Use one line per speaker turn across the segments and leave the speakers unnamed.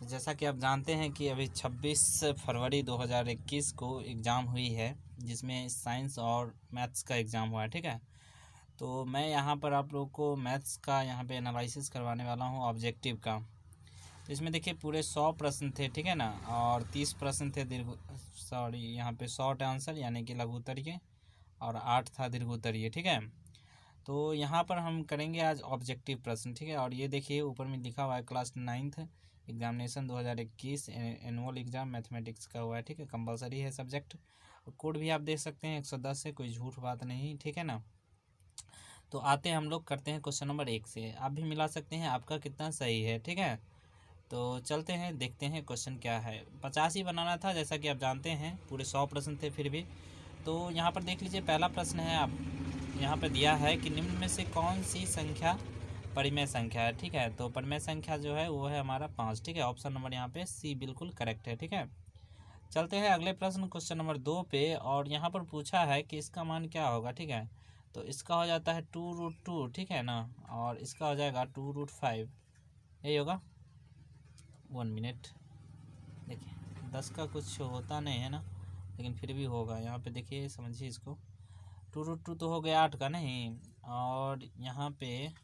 तो जैसा कि आप जानते हैं कि अभी 26 फरवरी 2021 को एग्ज़ाम हुई है, जिसमें साइंस और मैथ्स का एग्ज़ाम हुआ है। ठीक है, तो मैं यहाँ पर आप लोगों को मैथ्स का यहाँ पे एनालिसिस करवाने वाला हूँ ऑब्जेक्टिव का। तो इसमें देखिए पूरे 100 प्रश्न थे, ठीक है ना, और 30 प्रश्न थे यहाँ पे शॉर्ट आंसर यानी कि लघु उत्तरीय, और 8 था दीर्घ उत्तरीय। ठीक है, तो यहाँ पर हम करेंगे आज ऑब्जेक्टिव प्रश्न। ठीक है, और ये देखिए ऊपर में लिखा हुआ है class 9th examination 2021 annual exam mathematics का हुआ है। ठीक है, कंपलसरी है सब्जेक्ट। कोड भी आप देख सकते हैं 110 से, कोई झूठ बात नहीं। ठीक है ना, तो आते हैं हम लोग करते हैं क्वेश्चन नंबर 1 से। आप भी मिला सकते हैं आपका कितना सही है। ठीक है, तो चलते हैं देखते हैं क्वेश्चन क्या है। 50 ही बनाना था, जैसा कि आप जानते हैं पूरे 100 प्रश्न थे फिर भी। तो यहाँ पर देख लीजिए, पहला प्रश्न है आप यहाँ पर दिया है कि निम्न में से कौन सी संख्या परिमेय संख्या है। ठीक है, तो परिमेय संख्या जो है वो है हमारा 5। ठीक है, ऑप्शन नंबर यहाँ पे सी बिल्कुल करेक्ट है। ठीक है, चलते हैं अगले प्रश्न क्वेश्चन नंबर 2 पे, और यहाँ पर पूछा है कि इसका मान क्या होगा। ठीक है, तो इसका हो जाता है 2√2। ठीक है ना, और इसका हो जाएगा 2√5, यही होगा। 1 मिनट, देखिए 10 का कुछ होता नहीं है ना, लेकिन फिर भी होगा। यहाँ पे देखिए समझिए इसको, 2√2 तो हो गया 8 का नहीं, और यहाँ पे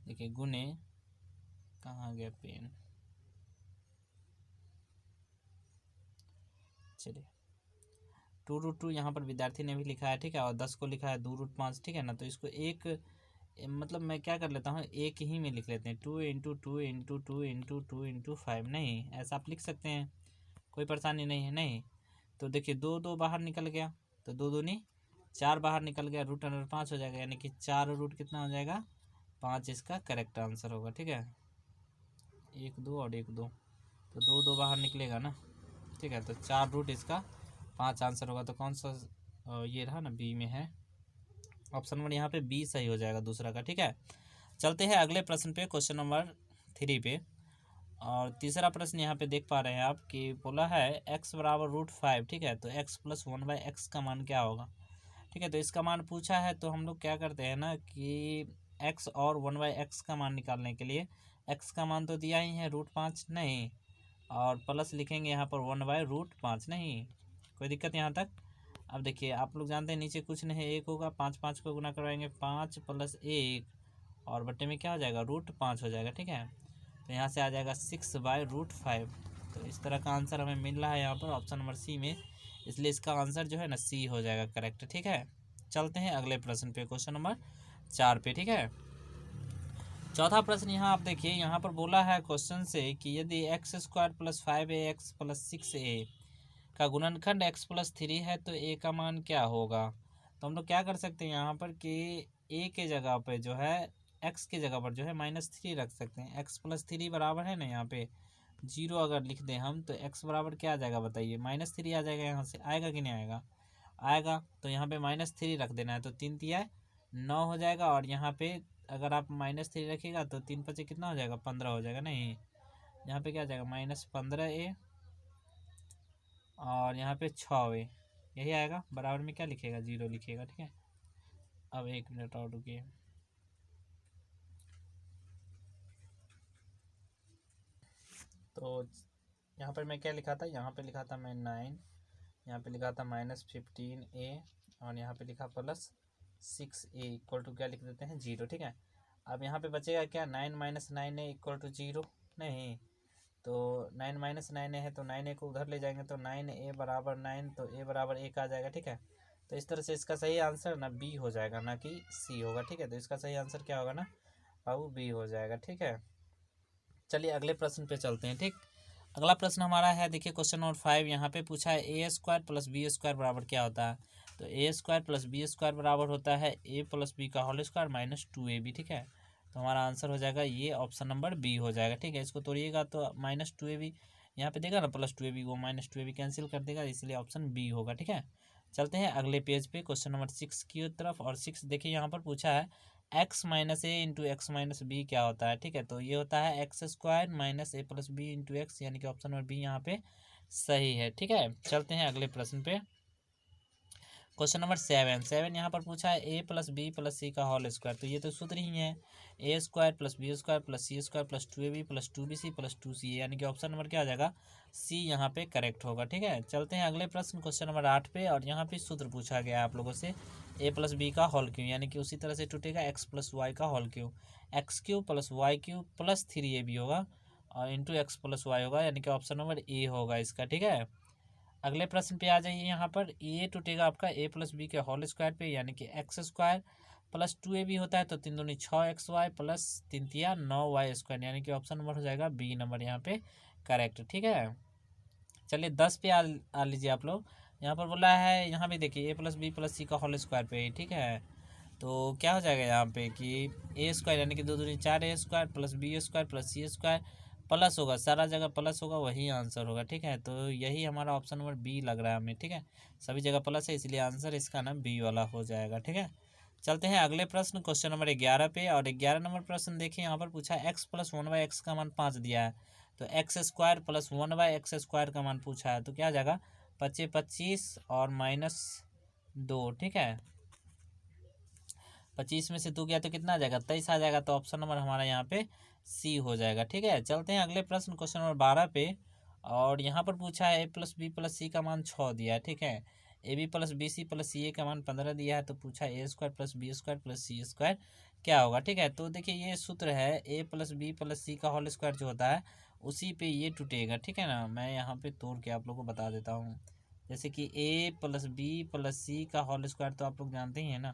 देखिए गुने, कहाँ गया पेन, चलिए 2√2 यहाँ पर विद्यार्थी ने भी लिखा है। ठीक है, और 10 को लिखा है 2√5। ठीक है ना, तो इसको एक मतलब मैं क्या कर लेता हूँ, एक ही में लिख लेते हैं, 2 × 2 × 2 × 2 × 5। नहीं, ऐसा आप लिख सकते हैं, कोई परेशानी नहीं है। नहीं तो देखिए 2 बाहर निकल गया, तो 2 दूनी 4 बाहर निकल गया, √5 हो जाएगा, यानी कि 4 कितना हो जाएगा, 5 इसका करेक्ट आंसर होगा। ठीक है, 1 2 और 1 2, तो 2 बाहर निकलेगा ना। ठीक है, तो 4 इसका 5 आंसर होगा। तो कौन सा ये रहा ना, बी में है, ऑप्शन नंबर यहाँ पे बी सही हो जाएगा दूसरा का। ठीक है, चलते हैं अगले प्रश्न पे, क्वेश्चन नंबर 3 पे। और तीसरा प्रश्न यहाँ पे देख पा रहे हैं आप कि बोला है x बराबर √5। ठीक है, तो x + 1/x का मान क्या होगा। ठीक है, तो इसका मान पूछा है, तो हम लोग क्या करते हैं ना कि x और 1/x का मान निकालने के लिए x का मान तो दिया ही है √5 नहीं, और प्लस लिखेंगे यहाँ पर 1/√5 नहीं, कोई दिक्कत यहाँ तक। अब देखिए आप लोग जानते हैं नीचे कुछ नहीं, 1 होगा, 5 को गुना करवाएंगे, 5 + 1, और बट्टे में क्या हो जाएगा, √5 हो जाएगा। ठीक है, तो यहाँ से आ जाएगा 6/√5। तो इस तरह का आंसर हमें मिल रहा है यहाँ पर ऑप्शन नंबर सी में, इसलिए इसका आंसर जो है ना सी हो जाएगा करेक्ट। ठीक है, चलते हैं अगले प्रश्न पे, क्वेश्चन नंबर 4 पे। ठीक है, चौथा प्रश्न यहाँ आप देखिए, यहाँ पर बोला है क्वेश्चन से कि यदि x² + 5ax + 6a का गुणनखंड x + 3 है तो a का मान क्या होगा। तो हम लोग क्या कर सकते हैं यहाँ पर कि a के जगह पे जो है, x के जगह पर जो है -3 रख सकते हैं। x + 3 बराबर है ना, यहाँ पे 0 अगर लिख दें हम, तो x बराबर क्या आ जाएगा बताइए, -3 आ जाएगा। यहाँ से आएगा कि नहीं आएगा, आएगा। तो यहाँ पे -3 रख देना है, तो 3 तिया 9 हो जाएगा, और यहाँ पे अगर आप -3 रखिएगा तो 3 × 5 कितना हो जाएगा, 15 हो जाएगा। नहीं, यहाँ पे क्या आ जाएगा, -15a, और यहाँ पे 6a, यही आएगा। बराबर में क्या लिखेगा, 0 लिखिएगा। ठीक है, अब 1 मिनट और रुकिए। तो यहाँ पर मैं क्या लिखा था, यहाँ पे लिखा था मैं 9, यहाँ पे लिखा था -15a, और यहाँ पे लिखा +6a = क्या लिख देते हैं, 0। ठीक है, अब यहाँ पे बचेगा क्या, 9 - 9a = 0 नहीं, तो 9 - 9a है, तो 9a को उधर ले जाएंगे, तो 9a बराबर 9, तो a बराबर 1 आ जाएगा। ठीक है, तो इस तरह से इसका सही आंसर ना बी हो जाएगा, ना कि सी होगा। ठीक है, तो इसका सही आंसर क्या होगा ना बाबू, बी हो जाएगा। ठीक है, चलिए अगले प्रश्न पे चलते हैं। ठीक, अगला प्रश्न हमारा है, देखिए क्वेश्चन नंबर 5। यहाँ पे पूछा है a² + b² बराबर क्या होता है। तो a² + b² बराबर होता है a + b का होल स्क्वायर -2ab। ठीक है, तो हमारा आंसर हो जाएगा ये ऑप्शन नंबर बी हो जाएगा। ठीक है, इसको तोड़िएगा तो -2ab यहाँ पे देगा ना, +2ab, वो -2ab कैंसिल कर देगा, इसलिए ऑप्शन बी होगा। ठीक है, चलते हैं अगले पेज पे, क्वेश्चन नंबर 6 की तरफ। और 6 देखिए यहाँ पर पूछा है x - a × x - b क्या होता है। ठीक है, तो ये होता है x² - a + b × x, यानी कि ऑप्शन नंबर बी यहाँ पे सही है। ठीक है, चलते हैं अगले प्रश्न पे, क्वेश्चन नंबर 7 यहाँ पर पूछा है a plus b plus c का होल स्क्वायर। तो ये तो सूत्र ही है, a square plus b square plus c square plus 2ab plus 2bc plus 2ca, यानी कि ऑप्शन नंबर क्या आ जाएगा, सी यहाँ पे करेक्ट होगा। ठीक है, चलते हैं अगले प्रश्न क्वेश्चन नंबर 8 पे। और यहाँ पे सूत्र पूछा गया है आप लोगों से ए प्लस बी का होल क्यू, यानी कि उसी तरह से टूटेगा एक्स प्लस वाई का whole cube, X cube plus Y cube plus 3ab होगा और इंटू एक्स प्लस वाई होगा, यानी कि ऑप्शन नंबर ए होगा इसका। ठीक है, अगले प्रश्न पे आ जाइए। यहाँ पर ए टूटेगा आपका ए प्लस बी के होल स्क्वायर पे, यानी कि एक्स स्क्वायर प्लस 2ab होता है तो 3 दूनी 6xy प्लस 3 तिया 9y स्क्वायर, यानी कि ऑप्शन नंबर हो जाएगा बी नंबर यहाँ पे करेक्ट। ठीक है, चलिए 10 पे आ लीजिए आप लोग। यहाँ पर बोला है, यहाँ भी देखिए ए प्लस बी प्लस सी का होल स्क्वायर पे। ठीक है, तो क्या हो जाएगा यहाँ पे कि ए स्क्वायर यानी कि 2 दूनी 4a square plus b square plus c square plus होगा, सारा जगह प्लस होगा, वही आंसर होगा। ठीक है, तो यही हमारा ऑप्शन नंबर बी लग रहा है हमें। ठीक है, सभी जगह प्लस है इसलिए आंसर इसका ना बी वाला हो जाएगा। ठीक है, चलते हैं अगले प्रश्न क्वेश्चन नंबर 11 पे। और 11 नंबर प्रश्न देखिए, यहाँ पर पूछा है एक्स प्लस 1/x का मान 5 दिया है, तो x square plus 1/x square का मान पूछा है, तो क्या आ जाएगा 25 25 और -2। ठीक है, 25 में से 2 गया तो कितना आ जाएगा 23 आ जाएगा, तो ऑप्शन नंबर हमारा यहाँ पे सी हो जाएगा। ठीक है, चलते हैं अगले प्रश्न क्वेश्चन नंबर 12 पे। और यहाँ पर पूछा है a plus b plus c का मान 6 दिया है। ठीक है, a b plus b c plus c a का मान 15 दिया है, तो पूछा a square plus b square plus c square क्या होगा। ठीक है, तो देखिए ये सूत्र है a plus b plus c का होल स्क्वायर जो होता है उसी पे ये टूटेगा। ठीक है ना, मैं यहाँ पे तोड़ के आप लोग को बता देता हूँ। जैसे कि ए प्लस बी प्लस सी का होल स्क्वायर तो आप लोग जानते ही हैं ना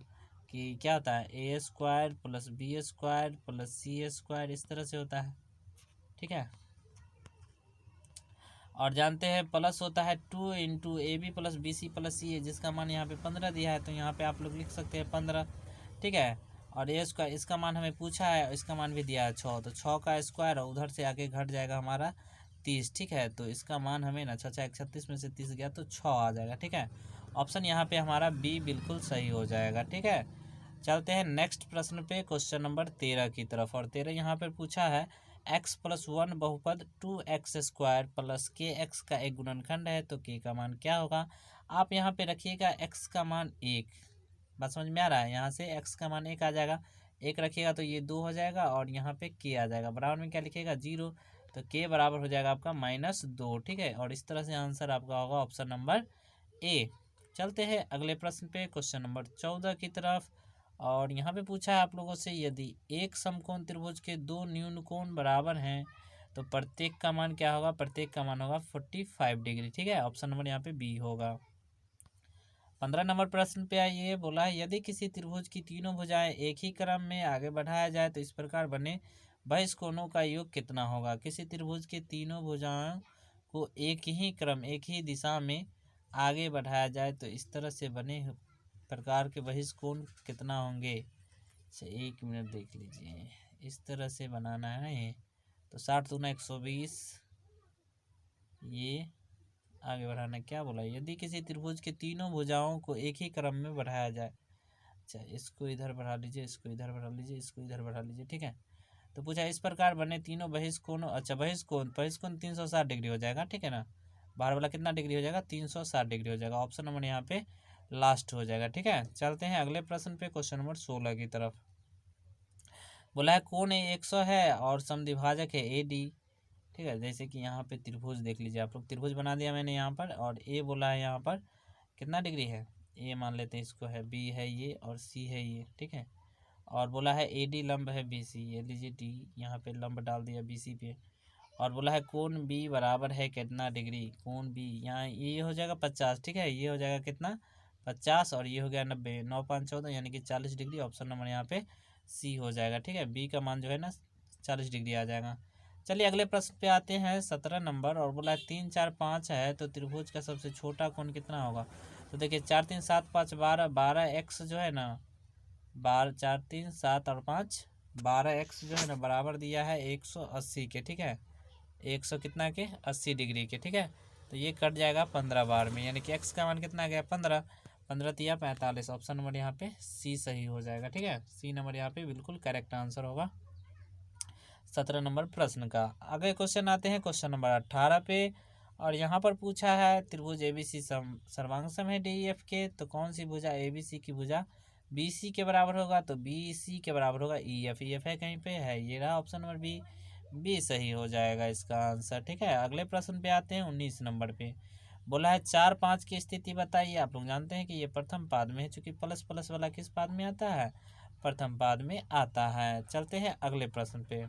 कि क्या होता है, a square plus b square plus c square, इस तरह से होता है। ठीक है, और जानते हैं प्लस होता है 2 into a b plus b c plus c a, जिसका मान यहाँ पे 15 दिया है, तो यहाँ पे आप लोग लिख सकते हैं 15। ठीक है, और ए स्क्वायर इसका मान हमें पूछा है, इसका मान भी दिया है 6, तो 6 का स्क्वायर उधर से आगे घट जाएगा हमारा 30। ठीक है, तो इसका मान हमें ना 6×6 में से 30 गया तो 6 आ जाएगा। ठीक है, ऑप्शन यहाँ पे हमारा बी बिल्कुल सही हो जाएगा। ठीक है, चलते हैं नेक्स्ट प्रश्न पे क्वेश्चन नंबर 13 की तरफ। और 13 यहाँ पर पूछा है एक्स प्लस 1 बहुपद 2x स्क्वायर प्लस के एक्स का एक गुणनखंड है, तो के का मान क्या होगा। आप यहाँ पे रखिएगा x का मान 1, बात समझ में आ रहा है, यहाँ से x का मान 1 आ जाएगा, 1 रखिएगा तो ये 2 हो जाएगा, और यहाँ पे k आ जाएगा, बराबर में क्या लिखिएगा 0, तो k बराबर हो जाएगा आपका -2। ठीक है, और इस तरह से आंसर आपका होगा ऑप्शन नंबर ए। चलते हैं अगले प्रश्न पे क्वेश्चन नंबर 14 की तरफ। और यहाँ पे पूछा है आप लोगों से, यदि एक समकोण त्रिभुज के 2 न्यून कोण बराबर हैं तो प्रत्येक का मान क्या होगा, प्रत्येक का मान होगा 45 डिग्री। ठीक है, ऑप्शन नंबर यहाँ पे बी होगा। 15 नंबर प्रश्न पे आइए, बोला है यदि किसी त्रिभुज की तीनों भुजाएं एक ही क्रम में आगे बढ़ाया जाए तो इस प्रकार बने बहिष कोणों का योग कितना होगा। किसी त्रिभुज के तीनों भुजाओं को एक ही क्रम एक ही दिशा में आगे बढ़ाया जाए तो इस तरह से बने प्रकार के बहिष कोण कितना होंगे। अच्छा 1 मिनट देख लीजिए, इस तरह से बनाना है, तो 60 दूना 120, ये आगे बढ़ाना क्या बोला, यदि किसी त्रिभुज के तीनों भुजाओं को एक ही क्रम में बढ़ाया जाए। अच्छा इसको इधर बढ़ा लीजिए, इसको इधर बढ़ा लीजिए, इसको इधर बढ़ा लीजिए। ठीक है, तो पूछा इस प्रकार बने तीनों बहिष कोण। अच्छा बहिष कोण 360 डिग्री हो जाएगा। ठीक है ना, बाहर वाला कितना डिग्री हो जाएगा 360 डिग्री हो जाएगा, ऑप्शन नंबर यहाँ पे लास्ट हो जाएगा। ठीक है, चलते हैं अगले प्रश्न पे क्वेश्चन नंबर 16 की तरफ। बोला है कोण 100 है और समद्विभाजक है ए डी। ठीक है, जैसे कि यहाँ पे त्रिभुज देख लीजिए आप लोग, त्रिभुज बना दिया मैंने यहाँ पर, और ए बोला है यहाँ पर कितना डिग्री है, ए मान लेते हैं इसको है, बी है ये और सी है ये। ठीक है, और बोला है ए डी लंब है बी सी, ये लीजिए डी यहाँ पे लंब डाल दिया बी सी पे। और बोला है कोण बी बराबर है कितना डिग्री, कोण बी यहाँ ये हो जाएगा 50। ठीक है, ये हो जाएगा कितना 50, और ये हो गया 90, 9 5 14 यानी कि 40 डिग्री, ऑप्शन नंबर यहाँ पे सी हो जाएगा। ठीक है, बी का मान जो है ना 40 डिग्री आ जाएगा। चलिए अगले प्रश्न पे आते हैं 17 नंबर। और बोला है 3 4 5 है तो त्रिभुज का सबसे छोटा कोण कितना होगा। तो देखिए 4 3 7 5 12, 12x जो है ना 12 4 3 7 और 5 12x जो है ना बराबर दिया है 180 के। ठीक है, 100 कितना के 80 डिग्री के। ठीक है, तो ये कट जाएगा 15 बार में, यानी कि x का मान कितना गया 15, 15 तिया 45, ऑप्शन नंबर यहाँ पे सी सही हो जाएगा। ठीक है, सी नंबर यहाँ पे बिल्कुल करेक्ट आंसर होगा 17 नंबर प्रश्न का। अगले क्वेश्चन आते हैं क्वेश्चन नंबर 18 पे। और यहाँ पर पूछा है त्रिभुज ABC सर्वांग सम है DEF के, तो कौन सी भुजा ABC की भुजा BC के बराबर होगा, तो BC के बराबर होगा EF। EF है कहीं पे है, ये रहा ऑप्शन नंबर बी सही हो जाएगा इसका आंसर। ठीक है, अगले प्रश्न पे आते हैं 19 नंबर पे। बोला है 4 5 की स्थिति बताइए। आप लोग जानते हैं कि ये प्रथम पाद में है, चूंकि प्लस प्लस वाला किस पाद में आता है, प्रथम पाद में आता है। चलते हैं अगले प्रश्न पे,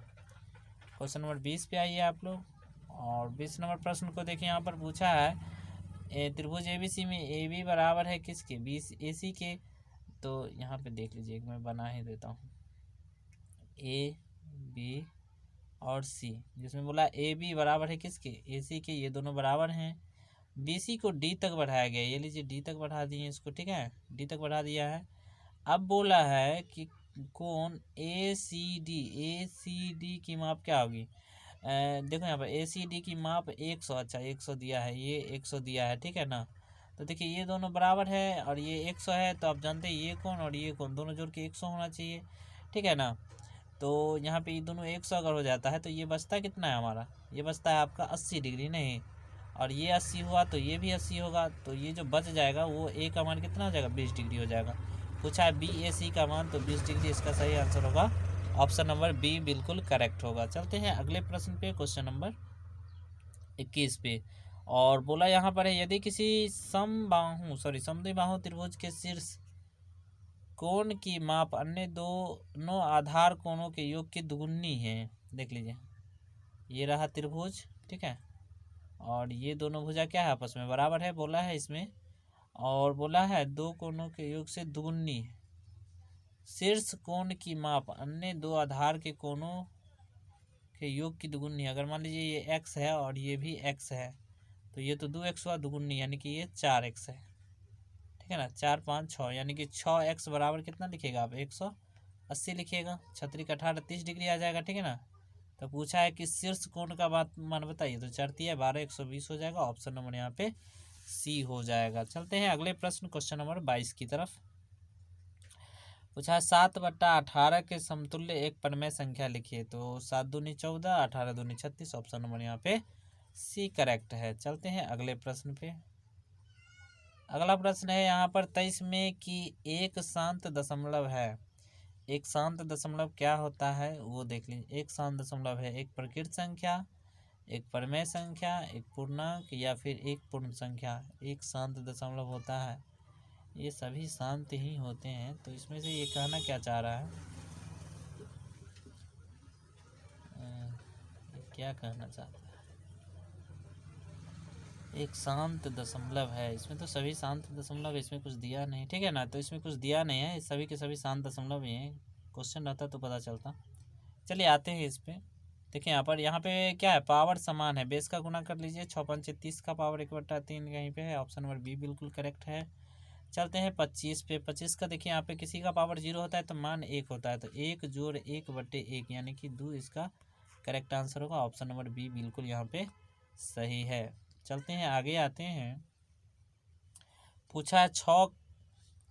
क्वेश्चन नंबर 20 पे आइए आप लोग। और 20 नंबर प्रश्न को देखिए, यहाँ पर पूछा है त्रिभुज ABC में AB बराबर है किसके, AC के। तो यहाँ पे देख लीजिए, मैं बना ही देता हूँ A B और C, जिसमें बोला AB बराबर है किसके, AC के। ये दोनों बराबर हैं। BC को D तक बढ़ाया गया, ये लीजिए D तक बढ़ा दिए इसको। ठीक है, D तक बढ़ा दिया है। अब बोला है कि कोण ACD की माप क्या होगी। देखो यहाँ पर ACD की माप 100, अच्छा 100 दिया है, ये 100 दिया है। ठीक है ना, तो देखिए ये दोनों बराबर है और ये 100 है, तो आप जानते हैं ये कोण और ये कोण दोनों जोड़ के 100 होना चाहिए। ठीक है ना, तो यहाँ पे ये दोनों 100 अगर हो जाता है तो ये बचता कितना है हमारा, ये बचता है आपका 80 डिग्री नहीं, और ये 80 हुआ तो ये भी 80 होगा, तो ये जो बच जाएगा वो A का मान कितना हो जाएगा, 20 डिग्री हो जाएगा। पूछा है BAC का मान, तो 20 डिग्री इसका सही आंसर होगा, ऑप्शन नंबर B बिल्कुल करेक्ट होगा। चलते हैं अगले प्रश्न पे, क्वेश्चन नंबर 21 पे। और बोला यहाँ पर है, यदि किसी समद्विबाहु त्रिभुज के शीर्ष कोण की माप अन्य दोनों आधार कोणों के योग की दुगुनी है। देख लीजिए, ये रहा त्रिभुज। ठीक है, और ये दोनों भुजा क्या है, आपस में बराबर है बोला है इसमें, और बोला है दो कोणों के योग से दुगुनी है। शीर्ष कोण की माप अन्य दो आधार के कोणों के योग की दुगुनी। अगर मान लीजिए ये x है और ये भी x है, तो ये तो 2x हुआ, दुगुनी यानी कि ये 4x है। ठीक है ना, 4 5 6 यानी कि 6x बराबर कितना लिखेगा आप, 180 लिखिएगा। छतरी का 18 30 डिग्री आ जाएगा। ठीक है ना, तो पूछा है कि शीर्ष कोण का मान बताइए, तो 4 × 12 120 हो जाएगा। ऑप्शन नंबर यहाँ पे C हो जाएगा। चलते हैं अगले प्रश्न, क्वेश्चन नंबर 22 की तरफ। पूछा है 7/18 के समतुल्य एक परिमेय संख्या लिखिए। तो 7 दूनी 14, 18 दूनी 36, ऑप्शन नंबर यहाँ पे C करेक्ट है। चलते हैं अगले प्रश्न पे। अगला प्रश्न है यहाँ पर 23 में कि एक शांत दशमलव है। एक शांत दशमलव क्या होता है वो देख लीजिए। एक शांत दशमलव है एक प्रकृत संख्या, एक परिमेय संख्या, एक पूर्णांक या फिर एक पूर्ण संख्या। एक शांत दशमलव होता है, ये सभी शांत ही होते हैं। तो इसमें से ये कहना क्या चाह रहा है, क्या कहना चाहता है, एक शांत दशमलव है। इसमें तो सभी शांत दशमलव, इसमें कुछ दिया नहीं। ठीक है ना, तो इसमें कुछ दिया नहीं है, सभी के सभी शांत दशमलव ही हैं। क्वेश्चन रहता तो पता चलता। चलिए आते हैं इस पे। देखिए यहाँ पे क्या है, पावर समान है, बेस का गुना कर लीजिए। 6 5 30 का पावर 1/3 कहीं पे है, ऑप्शन नंबर B बिल्कुल करेक्ट है। चलते हैं 25 पे। 25 का देखिए, यहाँ पे किसी का पावर 0 होता है तो मान 1 होता है, तो 1 जोड़ 1/1 यानी कि 2 इसका करेक्ट आंसर होगा। ऑप्शन नंबर B बिल्कुल यहाँ पे सही है। चलते हैं आगे आते हैं। पूछा है 6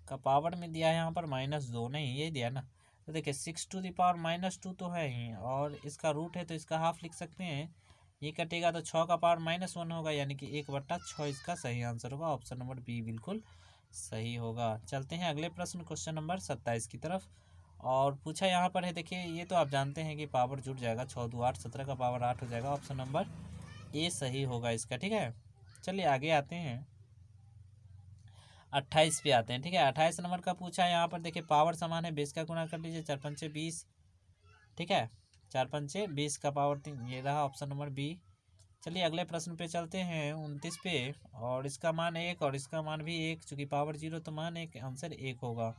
का पावर में दिया है यहाँ पर -2, नहीं ये दिया ना, तो देखिए 6 टू द पावर -2 तो है ही, और इसका रूट है तो इसका हाफ लिख सकते हैं। ये कटेगा तो 6 का पावर -1 होगा, यानी कि 1/6 इसका सही आंसर होगा। ऑप्शन नंबर B बिल्कुल सही होगा। चलते हैं अगले प्रश्न, क्वेश्चन नंबर 27 की तरफ। और पूछा यहाँ पर है, देखिए ये तो आप जानते हैं कि पावर जुट जाएगा, 6 2 8, 17 का पावर 8 हो जाएगा। ऑप्शन नंबर A सही होगा इसका। ठीक है, चलिए आगे आते हैं, 28 पे आते हैं। ठीक है, 28 नंबर का पूछा है यहाँ पर, देखिए पावर समान है, बेस का गुना कर लीजिए, 4 5 20। ठीक है, 4 5 20 का पावर 3, ये रहा ऑप्शन नंबर B। चलिए अगले प्रश्न पे चलते हैं, 29 पे। और इसका मान 1 और इसका मान भी 1, चूँकि पावर 0 तो मान 1, आंसर 1 होगा।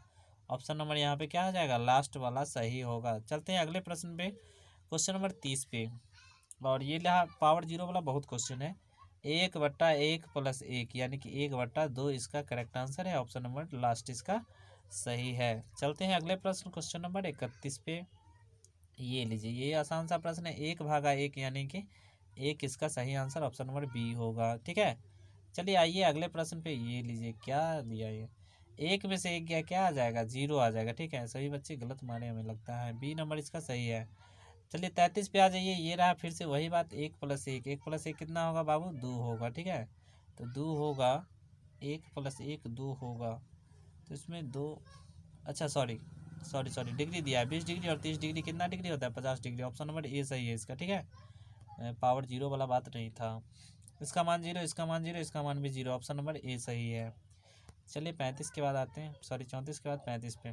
ऑप्शन नंबर यहाँ पे क्या हो जाएगा, लास्ट वाला सही होगा। चलते हैं अगले प्रश्न पे, क्वेश्चन नंबर 30 पे। और ये रहा पावर 0 वाला, बहुत क्वेश्चन है। 1/1 + 1 यानी कि 1/2 इसका करेक्ट आंसर है। ऑप्शन नंबर लास्ट इसका सही है। चलते हैं अगले प्रश्न, क्वेश्चन नंबर 31 पे। ये लीजिए, ये आसान सा प्रश्न है, 1/1 यानी कि 1 इसका सही आंसर, ऑप्शन नंबर B होगा। ठीक है, चलिए आइए अगले प्रश्न पे। ये लीजिए क्या दिया, ये 1 में से 1 गया क्या आ जाएगा, 0 आ जाएगा। ठीक है, सभी बच्चे गलत मारे हमें लगता है, B नंबर इसका सही है। चलिए 33 पे आ जाइए। ये रहा फिर से वही बात, 1 + 1, 1 + 1 कितना होगा बाबू? 2 होगा। ठीक है, तो 2 होगा, 1 + 1 2 होगा। तो इसमें 2, अच्छा सॉरी सॉरी सॉरी डिग्री दिया है 20 डिग्री और 30 डिग्री, कितना डिग्री होता है? 50 डिग्री। ऑप्शन नंबर ए सही है इसका। ठीक है, पावर जीरो वाला बात नहीं था। इसका मान 0, इसका मान 0, इसका मान भी 0। ऑप्शन नंबर ए सही है। चलिए 35 के बाद आते हैं, सॉरी 34 के बाद 35 पे।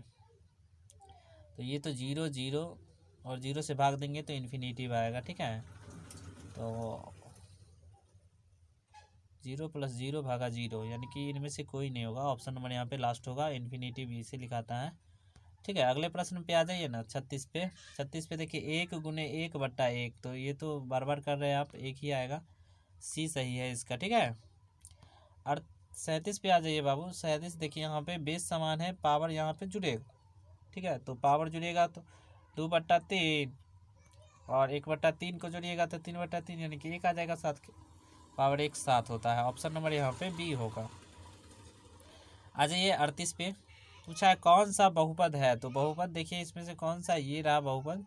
तो ये तो 0 0 और 0 से भाग देंगे तो इन्फिनेटिव आएगा। ठीक है, तो 0 + 0 भागा 0, यानी कि इनमें से कोई नहीं होगा। ऑप्शन नंबर यहाँ पे लास्ट होगा, इन्फिनेटिव इसे लिखाता है। ठीक है, अगले प्रश्न पे आ जाइए ना, 36 पे। 36 पे देखिए 1 × 1/1, तो ये तो बार बार कर रहे हैं आप, एक ही आएगा, सी सही है इसका। ठीक है, और 37 पे आ जाइए बाबू। 37 देखिए यहाँ पे बेस समान है, पावर यहाँ पे जुड़ेगा। ठीक है, तो पावर जुड़ेगा तो 2/3 और 1/3 को जोड़िएगा तो 3/3, यानी कि 1 आ जाएगा साथ के, पावर 1 साथ होता है। ऑप्शन नंबर यहाँ पे बी होगा। आ जाइए 38 पे। पूछा है कौन सा बहुपद है, तो बहुपद देखिए इसमें से कौन सा, ये रहा बहुपद।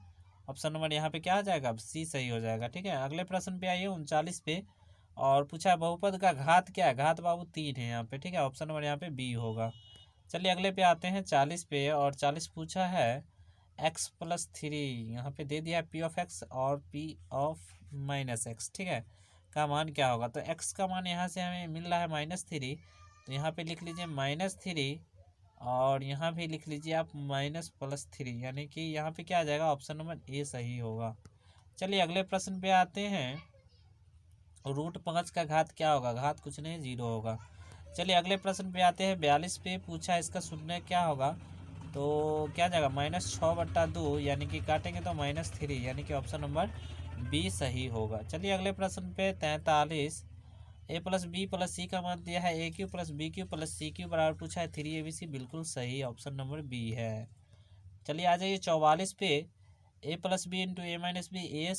ऑप्शन नंबर यहाँ पे क्या आ जाएगा? अब सी सही हो जाएगा। ठीक है, अगले प्रश्न पे आइए 39 पे। और पूछा है बहुपद का घात क्या है? घात बाबू 3 है यहाँ पे। ठीक है, ऑप्शन नंबर यहाँ पे बी होगा। चलिए अगले पे आते हैं 40 पे। और 40 पूछा है x+3, यहाँ पे दे दिया है p(x) और p(-x). ठीक है, का मान क्या होगा? तो x का मान यहाँ से हमें मिल रहा है -3, तो यहाँ पे लिख लीजिए -3 और यहाँ भी लिख लीजिए आप -+3, यानी कि यहाँ पे क्या आ जाएगा? ऑप्शन नंबर ए सही होगा। चलिए अगले प्रश्न पे आते हैं। √5 का घात क्या होगा? घात कुछ नहीं, 0 होगा। चलिए अगले प्रश्न पे आते हैं 42 पे। पूछा है इसका शून्य क्या होगा, तो क्या जाएगा? -6/2, यानी कि काटेंगे तो -3, यानी कि ऑप्शन नंबर बी सही होगा। चलिए अगले प्रश्न पे 43। a + b + c का मान दिया है a³ + b³ + c³ बराबर पूछा है 3abc, बिल्कुल सही, ऑप्शन नंबर बी है। चलिए आ जाइए 44 पे। a + b × a - b a²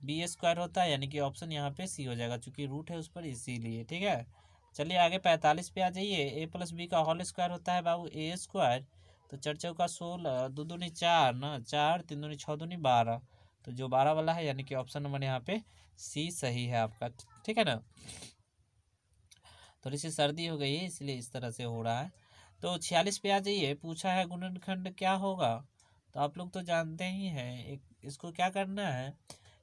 - b² होता है, यानी कि ऑप्शन यहाँ पे सी हो जाएगा, चूंकि रूट है उस पर इसीलिए। ठीक है, चलिए आगे 45 पे आ जाइए। a + b का होल स्क्वायर होता है बाबू a², तो 4 चौका 16, 2 दूनी 4 ना, 4 3 दूनी 6 दूनी 12, तो जो 12 वाला है, यानी कि ऑप्शन नंबर यहाँ पे सी सही है आपका। ठीक है ना, थोड़ी सी सर्दी हो गई है इसलिए इस तरह से हो रहा है। तो 46 पे आ जाइए। पूछा है गुणनखंड क्या होगा, तो आप लोग तो जानते ही हैं। एक इसको क्या करना है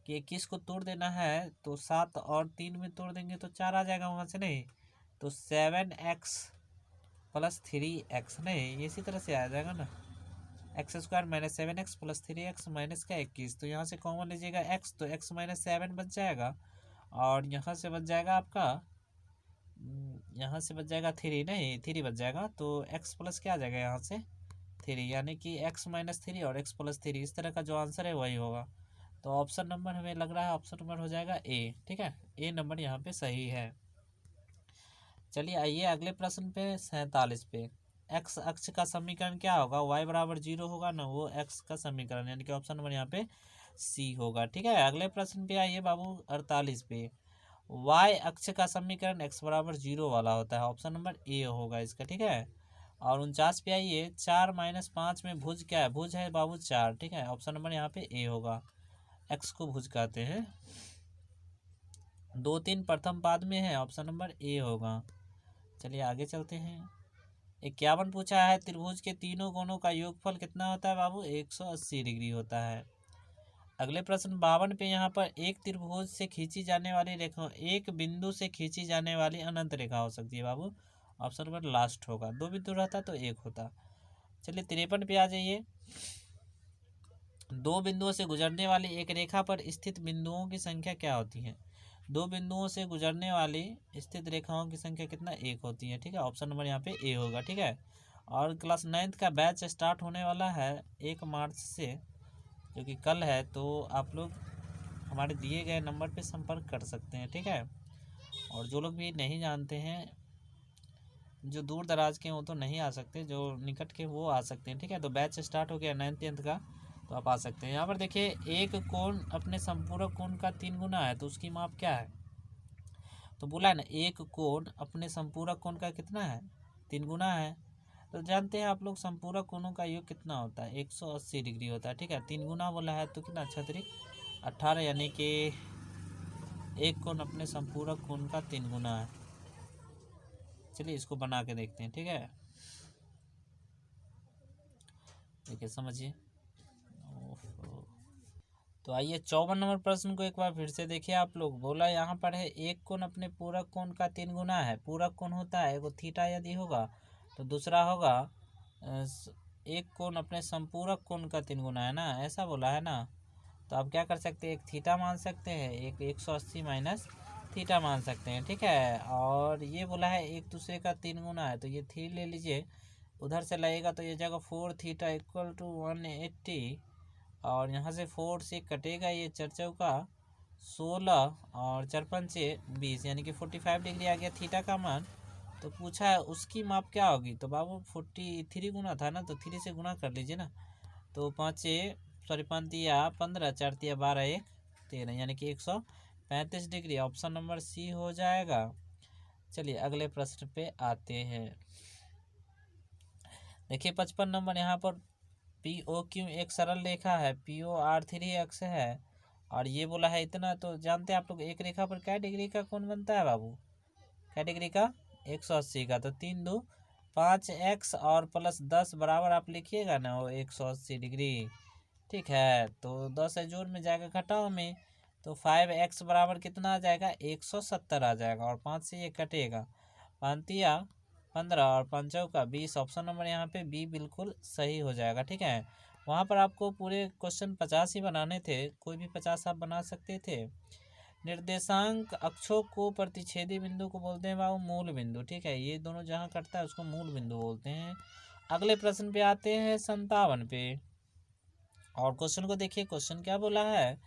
कि 21 को तोड़ देना है, तो 7 और 3 में तोड़ देंगे तो 4 आ जाएगा वहाँ से, नहीं तो 7x + 3x, नहीं इसी तरह से आ जाएगा ना, x² - 7x + 3x - 21, तो यहाँ से कॉमन लीजिएगा x, तो x - 7 बच जाएगा और यहाँ से बच जाएगा आपका, यहाँ से बच जाएगा 3, नहीं 3 बच जाएगा, तो x प्लस क्या आ जाएगा यहाँ से 3, यानी कि x - 3 और x + 3, इस तरह का जो आंसर है वही होगा। तो ऑप्शन नंबर हमें लग रहा है ऑप्शन नंबर हो जाएगा ए। ठीक है, ए नंबर यहाँ पे सही है। चलिए आइए अगले प्रश्न पे 47 पे। x अक्ष का समीकरण क्या होगा? y = 0 होगा ना, वो x का समीकरण, यानी कि ऑप्शन नंबर यहाँ पे सी होगा। ठीक है, अगले प्रश्न पे आइए बाबू 48 पे। y अक्ष का समीकरण x = 0 वाला होता है, ऑप्शन नंबर ए होगा इसका। ठीक है, और 49 पे आइए। 4 - 5 में भुज क्या है? भुज है बाबू 4। ठीक है, ऑप्शन नंबर यहाँ पे ए होगा, x को भुज कहते हैं। 2 3 प्रथम पाद में है, ऑप्शन नंबर ए होगा। चलिए आगे चलते हैं। 51 पूछा है त्रिभुज के तीनों कोणों का योगफल कितना होता है बाबू? 180 डिग्री होता है। अगले प्रश्न 52 पे। यहाँ पर एक त्रिभुज से खींची जाने वाली रेखा, एक बिंदु से खींची जाने वाली अनंत रेखा हो सकती है बाबू, ऑप्शन नंबर लास्ट होगा। 2 बिंदु रहता तो 1 होता। चलिए 53 पे आ जाइए। 2 बिंदुओं से गुजरने वाली एक रेखा पर स्थित बिंदुओं की संख्या क्या होती है? 2 बिंदुओं से गुजरने वाली स्थित रेखाओं की संख्या कितना? 1 होती है। ठीक है, ऑप्शन नंबर यहाँ पे ए होगा। ठीक है, और क्लास 9th का बैच स्टार्ट होने वाला है 1 मार्च से, जो कि कल है, तो आप लोग हमारे दिए गए नंबर पे संपर्क कर सकते हैं। ठीक है, और जो लोग भी नहीं जानते हैं, जो दूर दराज के हों तो नहीं आ सकते, जो निकट के वो आ सकते हैं। ठीक है, तो बैच स्टार्ट हो गया 9th 10th का, तो आप आ सकते हैं। यहाँ पर देखिए एक कोण अपने संपूरक कोण का 3 गुना है, तो उसकी माप क्या है? तो बोला है ना, एक कोण अपने संपूरक कोण का कितना है? 3 गुना है। तो जानते हैं आप लोग संपूरक कोणों का योग कितना होता है, 180 डिग्री होता है। ठीक है, 3 गुना बोला है तो कितना 6×3 = 18, यानी कि एक कोण अपने संपूरक कोण का 3 गुना है। चलिए इसको बना के देखते हैं। ठीक है, देखिए समझिए। तो आइए 54 नंबर प्रश्न को एक बार फिर से देखिए आप लोग। बोला यहाँ पर है एक कोण अपने पूरक कोण का 3 गुना है। पूरक कोण होता है एगो थीटा यदि होगा तो दूसरा होगा एक कोण अपने संपूरक कोण का 3 गुना है ना, ऐसा बोला है ना। तो आप क्या कर सकते हैं, एक थीटा मान सकते हैं, एक 180 माइनस थीटा मान सकते हैं। ठीक है, और ये बोला है एक दूसरे का 3 गुना है तो ये 3 ले लीजिए, उधर से लगेगा तो ये जगह 4 थीटा इक्वल टू 180, और यहाँ से 4 से कटेगा ये 4 चौका 16 और 4 पंचे 20, यानी कि 45 डिग्री आ गया थीटा का मान। तो पूछा है उसकी माप क्या होगी, तो बाबू 43 गुना था ना, तो 3 से गुना कर लीजिए ना। तो 5 तिया 15, 4 तिया 12, 1 13, यानी कि 135 डिग्री। ऑप्शन नंबर सी हो जाएगा। चलिए अगले प्रश्न पे आते हैं। देखिए 55 नंबर यहाँ पर POQ एक सरल रेखा है, POR3 है, और ये बोला है इतना। तो जानते हैं आप लोग एक रेखा पर क्या डिग्री का कोण बनता है बाबू, क्या डिग्री का, 180 का। तो 3 2 5x और प्लस 10 बराबर आप लिखिएगा ना, वो 180 डिग्री। ठीक है, तो 10 है जोड़ में जाएगा घटाओ में, तो 5x बराबर कितना आ जाएगा, 170 आ जाएगा, और 5 से ये कटेगा, 5 तिया 15 और 5 चौका 20। ऑप्शन नंबर यहाँ पे बी बिल्कुल सही हो जाएगा। ठीक है, वहाँ पर आपको पूरे क्वेश्चन 50 ही बनाने थे, कोई भी 50 आप बना सकते थे। निर्देशांक अक्षों को प्रतिच्छेदी बिंदु को बोलते हैं बाबू मूल बिंदु। ठीक है, ये दोनों जहाँ कटता है उसको मूल बिंदु बोलते हैं। अगले प्रश्न पे आते हैं 57 पे, और क्वेश्चन को देखिए। क्वेश्चन क्या बोला है,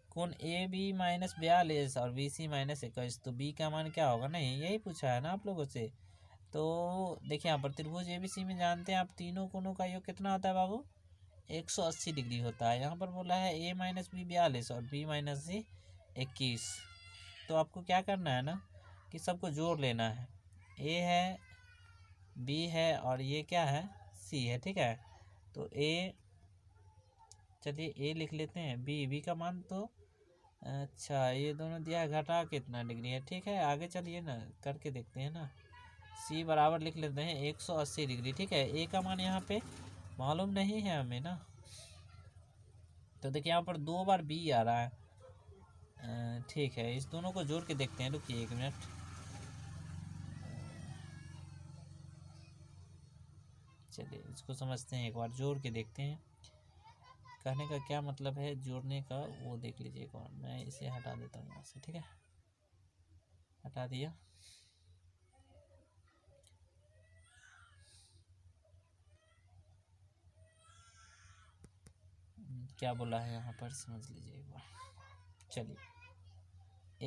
कोण AB-42 और BC-21, तो बी का मान क्या होगा, नहीं यही पूछा है ना आप लोगों से। तो देखिए यहाँ पर त्रिभुज ABC में जानते हैं आप तीनों कोणों का योग कितना होता है बाबू, 180 डिग्री होता है। यहाँ पर बोला है A-B 42 और B-C 21। तो आपको क्या करना है ना कि सबको जोड़ लेना है, A है, B है, और ये क्या है, C है। ठीक है, तो A, चलिए A लिख लेते हैं, B का मान तो अच्छा ये दोनों दिया है, घटा कितना डिग्री है। ठीक है, आगे चलिए ना करके देखते हैं ना। C बराबर लिख लेते हैं 180 डिग्री। ठीक है, A का मान यहाँ पे मालूम नहीं है हमें ना, तो देखिए यहाँ पर 2 बार B आ रहा है। ठीक है, इस दोनों को जोड़ के देखते हैं, रुकिए 1 मिनट। चलिए इसको समझते हैं, एक बार जोड़ के देखते हैं। कहने का क्या मतलब है जोड़ने का, वो देख लीजिए एक बार। मैं इसे हटा देता हूँ यहाँ से। ठीक है, हटा दिया। क्या बोला है यहाँ पर समझ लीजिए एक बार। चलिए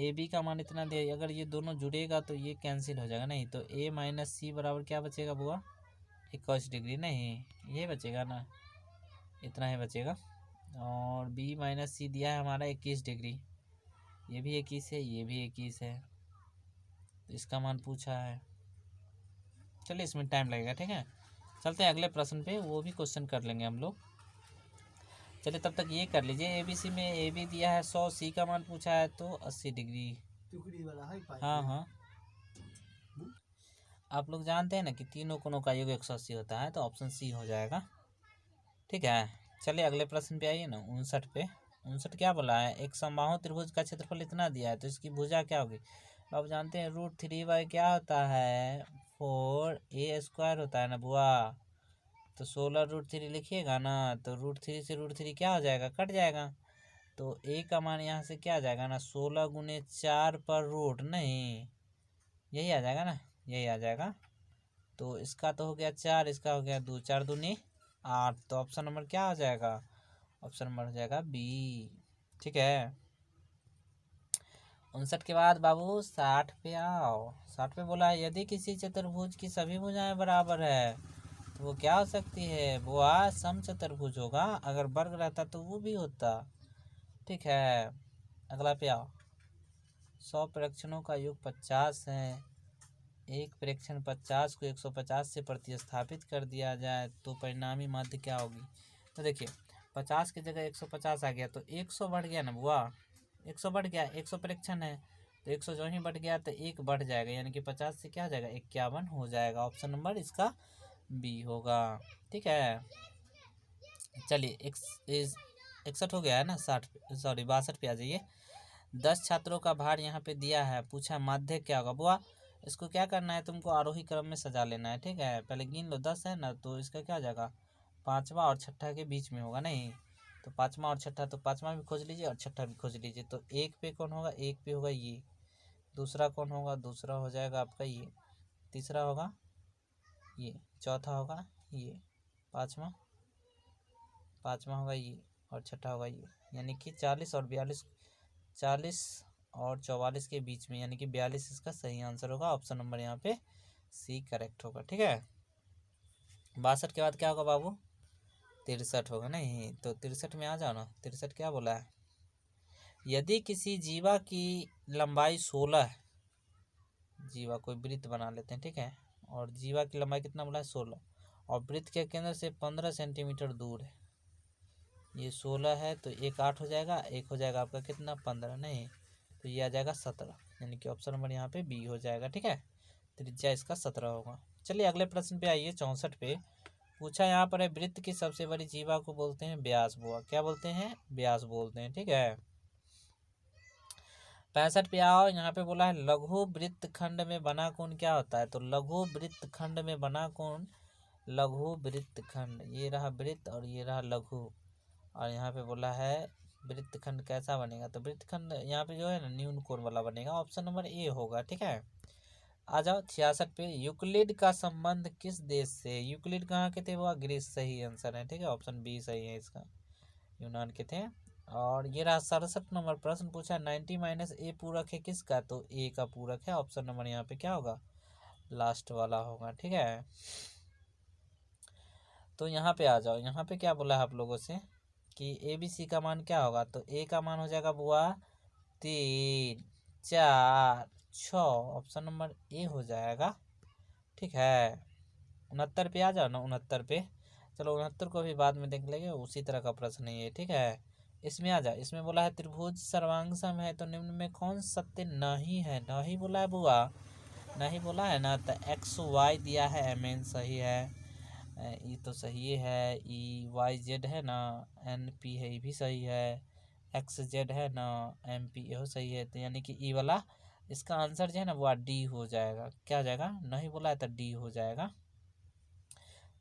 AB का मान इतना दिया, अगर ये दोनों जुड़ेगा तो ये कैंसिल हो जाएगा, नहीं तो A-C बराबर क्या बचेगा बुआ, 21 डिग्री, नहीं ये बचेगा ना, इतना ही बचेगा। और B-C दिया है हमारा 21 डिग्री, ये भी 21 है, ये भी 21 है, तो इसका मान पूछा है। चलिए इसमें टाइम लगेगा। ठीक है, चलते हैं अगले प्रश्न पे, वो भी क्वेश्चन कर लेंगे हम लोग। चलिए तब तक ये कर लीजिए, ABC में AB दिया है 100, C का मान पूछा है तो 80 डिग्री। हाँ हाँ, आप लोग जानते हैं ना कि तीनों कोणों का योग 180 होता है, तो ऑप्शन सी हो जाएगा। ठीक है, चलिए अगले प्रश्न पे आइए ना 59 पे। 59 क्या बोला है, एक समबाहु त्रिभुज का क्षेत्रफल इतना दिया है तो इसकी भुजा क्या होगी। आप जानते हैं √3 क्या होता है, 4a² होता है ना बुआ। तो 16√3 लिखिएगा ना, तो √3 से √3 क्या हो जाएगा, कट जाएगा। तो a का मान यहाँ से क्या आ जाएगा ना, 16 × 4 पर रूट, नहीं यही आ जाएगा ना, यही आ जाएगा। तो इसका तो हो गया 4, इसका हो गया 2, 4 दूनी 8। तो ऑप्शन नंबर क्या हो जाएगा, ऑप्शन नंबर हो जाएगा बी। ठीक है, 59 के बाद बाबू 60 पे आओ। 60 पे बोला है यदि किसी चतुर्भुज की सभी भुजाएं बराबर है तो वो क्या हो सकती है, वो समचतुर्भुज होगा। अगर वर्ग रहता तो वो भी होता। ठीक है, अगला पे आओ। 100 प्रदक्षिणों का योग 50 है, एक प्रेक्षण 50 को 150 से प्रतिस्थापित कर दिया जाए तो परिणामी माध्य क्या होगी। तो देखिए 50 की जगह 150 आ गया तो 100 बढ़ गया ना बुआ, 100 बढ़ गया, 100 प्रेक्षण है तो 100 जो ही बढ़ गया तो 1 बढ़ जाएगा, यानी कि 50 से क्या हो जाएगा 51 हो जाएगा। ऑप्शन नंबर इसका बी होगा। ठीक है, चलिए 61 हो गया है ना, 62 पे आ जाइए। 10 छात्रों का भार यहाँ पे दिया है, पूछा माध्य क्या होगा। बुआ इसको क्या करना है, तुमको आरोही क्रम में सजा लेना है। ठीक है, पहले गिन लो, 10 है ना तो इसका क्या हो जाएगा, पाँचवा और छठा के बीच में होगा नहीं, तो पाँचवा और छठा, तो पाँचवा भी खोज लीजिए और छठा भी खोज लीजिए। तो एक पे कौन होगा, एक पे होगा ये, दूसरा कौन होगा, दूसरा हो जाएगा आपका ये, तीसरा होगा ये, चौथा होगा ये, पाँचवा होगा ये और छठा होगा ये, यानी कि 40 और 42, 40 और 44 के बीच में, यानी कि 42 इसका सही आंसर होगा। ऑप्शन नंबर यहाँ पे सी करेक्ट होगा। ठीक है, 62 के बाद क्या होगा बाबू, 63 होगा नहीं, तो 63 में आ जाओ ना। 63 क्या बोला है, यदि किसी जीवा की लंबाई 16 है, जीवा कोई वृत्त बना लेते हैं। ठीक है, और जीवा की लंबाई कितना बोला है 16, और वृत्त के केंद्र से 15 सेंटीमीटर दूर है, ये 16 है तो एक 8 हो जाएगा, एक हो जाएगा आपका कितना 15 नहीं, तो ये आ जाएगा 17, यानी कि ऑप्शन नंबर यहाँ पे बी हो जाएगा। ठीक है, त्रिज्या इसका 17 होगा। चलिए अगले प्रश्न पे आइए, 64 पे पूछा यहाँ पर है, वृत्त की सबसे बड़ी जीवा को बोलते हैं व्यास। बुआ क्या बोलते हैं, व्यास बोलते हैं। ठीक है, 65 पे आओ, यहाँ पे बोला है लघु वृत्त खंड में बना कोण क्या होता है। तो लघु वृत्त खंड में बना कोण, लघु वृत्त खंड, ये रहा वृत्त और ये रहा लघु, और यहाँ पे बोला है वृत्त खंड कैसा बनेगा, तो वृत्त खंड यहाँ पे जो है ना न्यून कोण वाला बनेगा। ऑप्शन नंबर ए होगा। ठीक है, आ जाओ 66 पे, यूक्लिड का संबंध किस देश से। यूक्लिड कहाँ के थे, वो ग्रीस, सही आंसर है। ठीक है, ऑप्शन बी सही है इसका, यूनान के थे। और ये रहा 67 नंबर प्रश्न, पूछा 90 माइनस ए पूरक है किसका, तो ए का पूरक है। ऑप्शन नंबर यहाँ पे क्या होगा, लास्ट वाला होगा। ठीक है, तो यहाँ पे आ जाओ, यहाँ पे क्या बोला है आप लोगों से कि ए बी सी का मान क्या होगा, तो ए का मान हो जाएगा बुआ 3 4 6, ऑप्शन नंबर ए हो जाएगा। ठीक है, 69 पे आ जाओ ना, 69 पे, चलो 69 को भी बाद में देख लेंगे, उसी तरह का प्रश्न है ये। ठीक है, इसमें आ जाओ, इसमें बोला है त्रिभुज सर्वांगसम है तो निम्न में कौन सत्य नहीं है। नहीं बोला है बुआ, नहीं बोला है ना, तो एक्स वाई दिया है, एम एन सही है, ई तो सही है, ई वाई जेड है ना, एन पी है, ये भी सही है, एक्स जेड है ना, एम पी यह सही है, तो यानी कि ई वाला इसका आंसर जो है ना वो डी हो जाएगा। क्या हो जाएगा, नहीं बोला है तो डी हो जाएगा।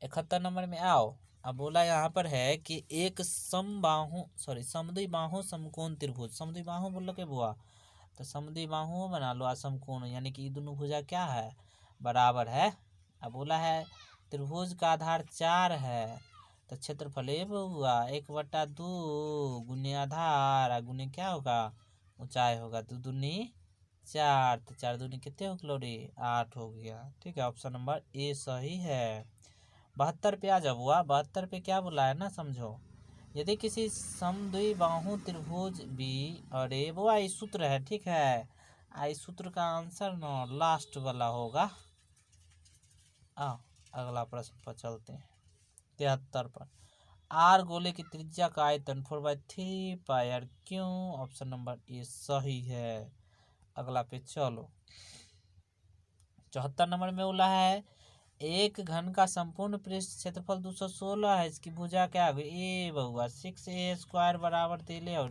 71 नंबर में आओ, अब बोला यहाँ पर है कि एक समद्विबाहु समकोण त्रिभुज, समद्विबाहु बोल के बुआ, तो समद्विबाहु बना लो, समकोण, यानी कि दोनों भुजा क्या है, बराबर है। अब बोला है त्रिभुज का आधार 4 है, तो क्षेत्रफल हुआ 1/2 गुने आधार गुने क्या होगा, ऊंचाई होगा, तो दूनी 4, तो 4 दूनी कितने हो गया रे, 8 हो गया। ठीक है, ऑप्शन नंबर ए सही है। 72 पे आ जाओ बुआ, 72 पे क्या बोला है ना, समझो, यदि किसी समद्विबाहु त्रिभुज बी, अरे बुआ इस सूत्र है। ठीक है, इस सूत्र का आंसर ना लास्ट वाला होगा। अगला प्रश्न पर चलते हैं, 73 पर, आर गोले की त्रिज्या का आयतन 4/3 पाई आर क्यों, ऑप्शन नंबर ए सही है। अगला पे चलो, 74 नंबर में बोला है एक घन का संपूर्ण पृष्ठ क्षेत्रफल 216 है, इसकी भुजा क्या होगी, ए बहुआ 6a² बराबर तेले और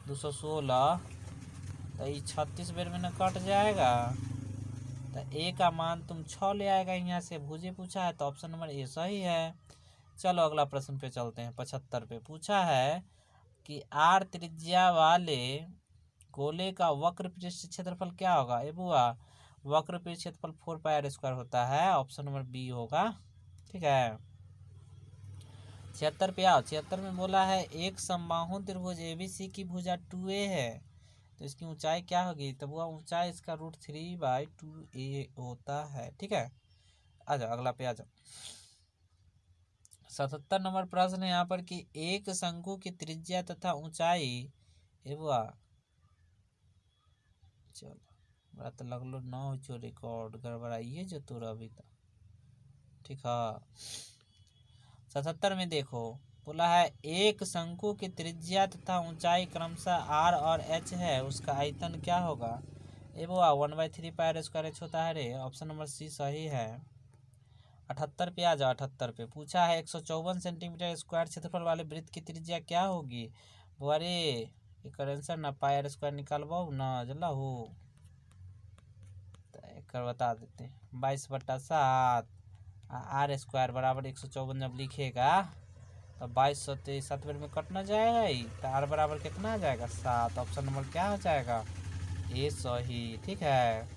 216, तो ये 36 बेर में न कट जाएगा, तो ए का मान तुम 6 ले आएगा यहाँ से, भुजे पूछा है तो ऑप्शन नंबर ए सही है। चलो अगला प्रश्न पे चलते हैं, 75 पे पूछा है कि आर त्रिज्या वाले गोले का वक्र पृष्ठ क्षेत्रफल क्या होगा। ए बुआ वक्र पृष्ठ क्षेत्रफल 4πr² होता है, ऑप्शन नंबर बी होगा। ठीक है, 76 पे आओ, 76 में बोला है एक समबाहु त्रिभुज एबीसी की भुजा 2a है, तो इसकी ऊंचाई क्या होगी, तो वह ऊंचाई इसका √3/2a होता है। ठीक है, आ जाओ अगला पे आ जाओ, 77 नंबर प्रश्न है यहाँ पर कि एक शंकु की त्रिज्या तथा ऊंचाई, ए बुआ चलो बड़ा तो लगलो ना हो जो रिकॉर्ड गड़बड़ाइए जो तोरा अभी तक। ठीक है 77 में देखो बोला है एक शंकु की त्रिज्या तथा ऊंचाई क्रमशः आर और एच है, उसका आयतन क्या होगा। ए वो 1/3 पाई आर स्क्वायर एच होता है रे। ऑप्शन नंबर सी सही है। 78 पे आ जाओ। 78 पे पूछा है 154 सेंटीमीटर स्क्वायर क्षेत्रफल वाले वृत्त की त्रिज्या क्या होगी। वो अरे एक आंसर ना पाई आर स्क्वायर निकालबो ना जला हो तो एक बता देते हैं 22/7 आर स्क्वायर बराबर 154 जब लिखेगा तो 22 7 बार में कटना जाएगा ही तो आर बराबर कितना आ जाएगा 7। ऑप्शन नंबर क्या हो जाएगा ए सही। ठीक है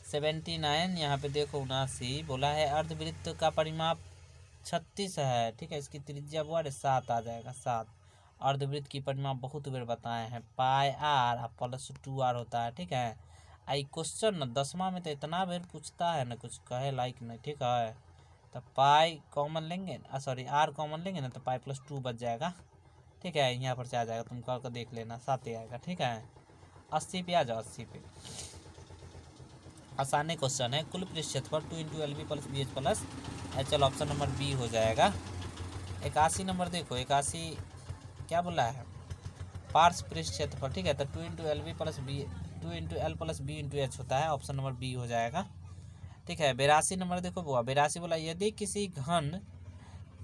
79 यहाँ पे देखो 79 बोला है अर्धवृत्त का परिमाप 36 है। ठीक है इसकी त्रिज्या वो 7 आ जाएगा 7। अर्धवृत्त की परिमाप बहुत बार बताए हैं पाई आर प्लस 2r होता है। ठीक है आई क्वेश्चन न 10वां में तो इतना बार पूछता है ना कुछ कहे लाइक नहीं। ठीक है तो पाई कॉमन लेंगे सॉरी आर कॉमन लेंगे ना तो पाई प्लस 2 बच जाएगा। ठीक है यहाँ पर से आ जाएगा तुम कर देख लेना 7 ही आएगा। ठीक है 80 पे आ जाओ। 80 पे आसानी क्वेश्चन है कुल पृष्ठ क्षेत्रफल 2 into L B plus B H plus H. चलो ऑप्शन नंबर बी हो जाएगा। 81 नंबर देखो 81 क्या बोला है पार्श्व पृष्ठ क्षेत्रफल। ठीक है तो 2 into L B plus B 2 into L plus B into H होता है। ऑप्शन नंबर बी हो जाएगा। ठीक है 82 नंबर देखो बुआ 82 बोला यदि किसी घन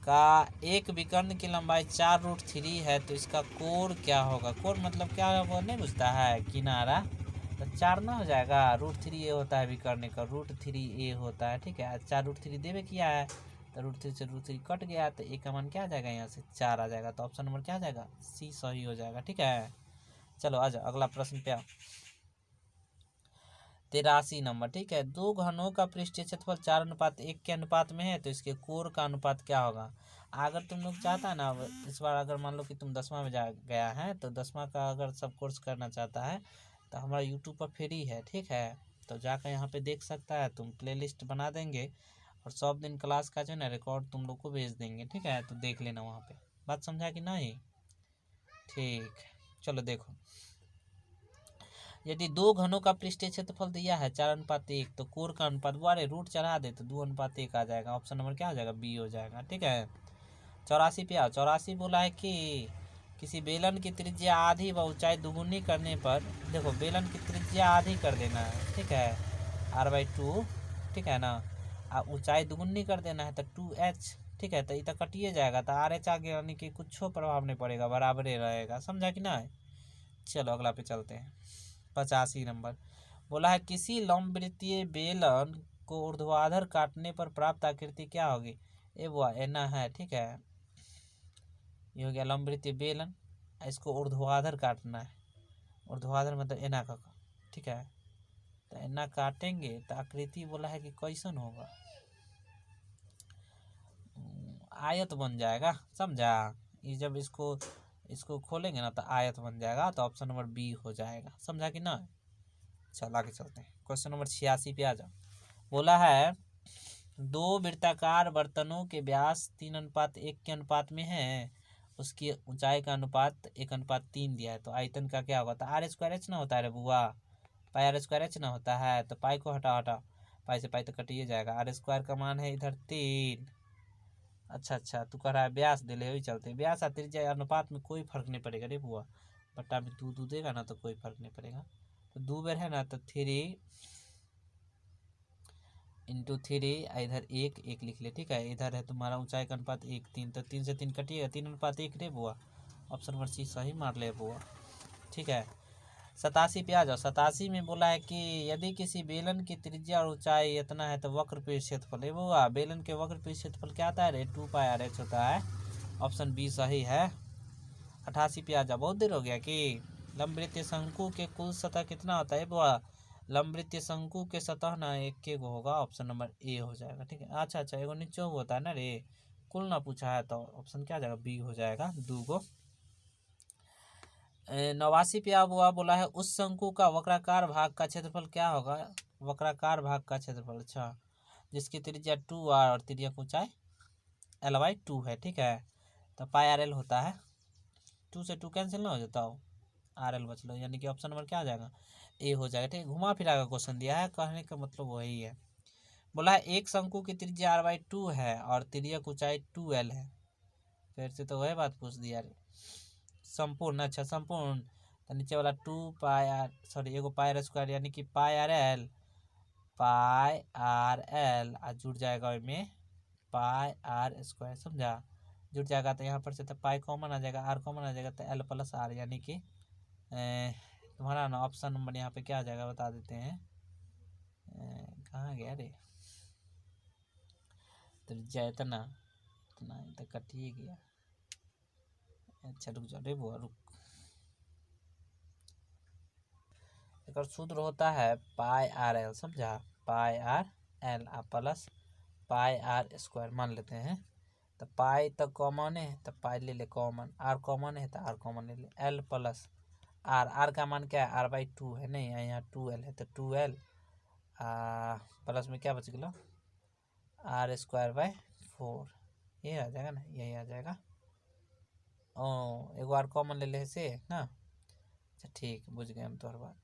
का एक विकर्ण की लंबाई 4√3 है तो इसका कोण क्या होगा। कोण मतलब क्या है वो नहीं बुझता है किनारा तो 4 ना हो जाएगा √3 ए होता है विकर्ण का √3 ए होता है। ठीक है 4√3 देवे किया है तो √3 से √3 कट गया तो ए का मान क्या आ जाएगा यहाँ से 4 आ जाएगा। तो ऑप्शन नंबर क्या आ जाएगा सी सही हो जाएगा। ठीक है चलो आ जाओ अगला प्रश्न पे आओ। 83 नंबर। ठीक है दो घनों का पृष्ठीय क्षेत्रफल 4:1 के अनुपात में है तो इसके कोण का अनुपात क्या होगा। अगर तुम लोग चाहता है ना इस बार अगर मान लो कि तुम 10वां में जा गया है तो 10वां का अगर सब कोर्स करना चाहता है तो हमारा यूट्यूब पर फ्री है। ठीक है तो जाकर यहाँ पे देख सकता है तुम प्लेलिस्ट बना देंगे और 100 दिन क्लास का जो है ना रिकॉर्ड तुम लोग को भेज देंगे। ठीक है तो देख लेना वहाँ पे बात समझा कि नहीं। ठीक चलो देखो यदि दो घनों का पृष्ठीय क्षेत्रफल दिया है 4:1 तो कोण का अनुपात वो रूट चढ़ा दे तो 2:1 आ जाएगा। ऑप्शन नंबर क्या हो जाएगा बी हो जाएगा। ठीक है 84 पे आओ। 84 बोला है कि किसी बेलन की त्रिज्या आधी व ऊंचाई दुगुनी करने पर देखो बेलन की त्रिज्या आधी कर देना है। ठीक है r/2 ठीक है ना ऊंचाई दुगुनी कर देना है तो 2h। ठीक है तो इतना कटिए जाएगा तो RH आगे यानी कि कुछ प्रभाव नहीं पड़ेगा बराबर ही रहेगा। समझा कि ना। चलो अगला पे चलते हैं। 85 नंबर बोला है किसी लंबवृत्तीय बेलन को ऊर्ध्वाधर काटने पर प्राप्त आकृति क्या होगी। ए वो एना है। ठीक है ये हो गया लंबवृत्तीय बेलन इसको ऊर्ध्वाधर काटना है। ऊर्ध्वाधर मतलब एना का। ठीक है तो एना काटेंगे तो आकृति बोला है कि कैसन होगा आयत बन जाएगा। समझा ये जब इसको खोलेंगे ना तो आयत बन जाएगा। तो ऑप्शन नंबर बी हो जाएगा। समझा कि ना। चल आगे चलते हैं क्वेश्चन नंबर 86 पे आ जाओ। बोला है दो वृत्ताकार बर्तनों के व्यास 3:1 के अनुपात में है उसकी ऊंचाई का अनुपात 1:3 दिया है तो आयतन का क्या होगा। तो r² ना होता है रे बुआ पाई r² ना होता है तो पाई को हटा पाई से पाई तो कटिए जाएगा। r² का मान है इधर 3। अच्छा तू कह रहा है व्यास दे ले वही चलते व्यास और त्रिज्या अनुपात में कोई फर्क नहीं पड़ेगा रे बुआ बट्टा में तू देगा ना तो कोई फर्क नहीं पड़ेगा। तो 2 बार है ना तो 3 इंटू 3 इधर 1 लिख ले। ठीक है इधर है तुम्हारा ऊंचाई का अनुपात 1 3 तो 3 से 3 कटिएगा 3:1 रे बुआ। ऑप्शन नंबर सी सही मार ले बुआ। ठीक है 87 पे आ जाओ। 87 में बोला है कि यदि किसी बेलन की त्रिज्या और ऊंचाई इतना है तो वक्र पृष्ठ क्षेत्रफल है बुआ बेलन के वक्र पृष्ठ क्षेत्रफल क्या आता है रे 2πr/h होता है। ऑप्शन बी सही है। 88 पे आ जाओ। बहुत देर हो गया कि लंबवृत्तीय शंकु के कुल सतह कितना होता है बुआ लंबवृत्तीय शंकु के सतह ना एक होगा। ऑप्शन नंबर ए हो जाएगा। ठीक है अच्छा एगो नीचे होता है ना रे कुल ना पूछा है तो ऑप्शन क्या आ जाएगा बी हो जाएगा 2 गो। 89 पे अब हुआ बोला है उस शंकु का वक्राकार भाग का क्षेत्रफल क्या होगा। वक्राकार भाग का क्षेत्रफल अच्छा जिसकी त्रिज्या 2r और त्रिज्या की ऊंचाई l/2 है। ठीक है तो πr/l होता है 2 से 2 कैंसिल ना हो जाता हो आर एल बच लो, यानी कि ऑप्शन नंबर क्या आ जाएगा, ए हो जाएगा। ठीक है, घुमा फिरा का क्वेश्चन दिया है, कहने का मतलब वही है। बोला है एक शंकु की त्रिज्या r/2 है और तिर्यक ऊंचाई 2l है। फिर से तो वही बात पूछ दिया रे। संपूर्ण, अच्छा संपूर्ण, तो नीचे वाला 2 पाई सॉरी एगो पाई स्क्वायर यानी कि पाई आर एल आ जुड़ जाएगा में पाई आर स्क्वायर, समझा, जुड़ जाएगा तो यहाँ पर से तो पाई कॉमन आ जाएगा, आर कॉमन आ जाएगा, तो एल प्लस आर, यानी कि तुम्हारा ना ऑप्शन नंबर यहाँ पे क्या आ जाएगा बता देते हैं। कहाँ गया रे, तो इतना इतना तो कट ही गया। अच्छा रुक जाओ रे बुआ रुक। एक सूत्र होता है पाई आर एल, समझा, पाई आर एल आ प्लस पाई आर स्क्वायर मान लेते हैं। तो पाई तो कॉमन है तो पाई ले ले कॉमन, आर कॉमन है तो आर कॉमन ले ले, एल प्लस आर, आर का मान क्या है r/2 है, नहीं यहाँ 2l है तो 2l प्लस में क्या बच गया r²/4, ये आ जाएगा ना, यही आ जाएगा। ओ एगो आर कॉमन ले ले से ना, अच्छा ठीक बुझ गए हम तुम्हारी बात।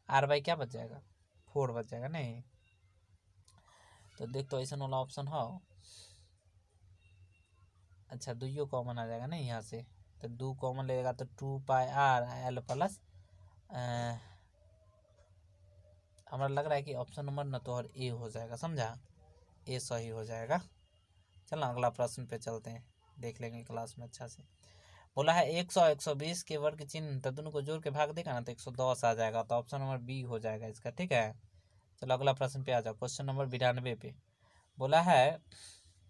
r/, क्या बच जाएगा 4 बच जाएगा, नहीं तो देख तो ऐसा वाला ऑप्शन हो। अच्छा दुइयो कॉमन आ जाएगा ना यहाँ से, तो 2 कॉमन लेगा तो 2 पाई r l प्लस हमारा लग रहा है कि ऑप्शन नंबर न तो और ए हो जाएगा, समझा, ए सही हो जाएगा। चलो अगला प्रश्न पे चलते हैं, देख लेंगे क्लास में अच्छा से। बोला है 100 120 के वर्ग चिन्ह तो दोनों को जोड़ के भाग देगा ना तो 110 आ जाएगा, तो ऑप्शन नंबर बी हो जाएगा इसका। ठीक है, चलो अगला प्रश्न पे आ जाओ, क्वेश्चन नंबर 92 पे। बोला है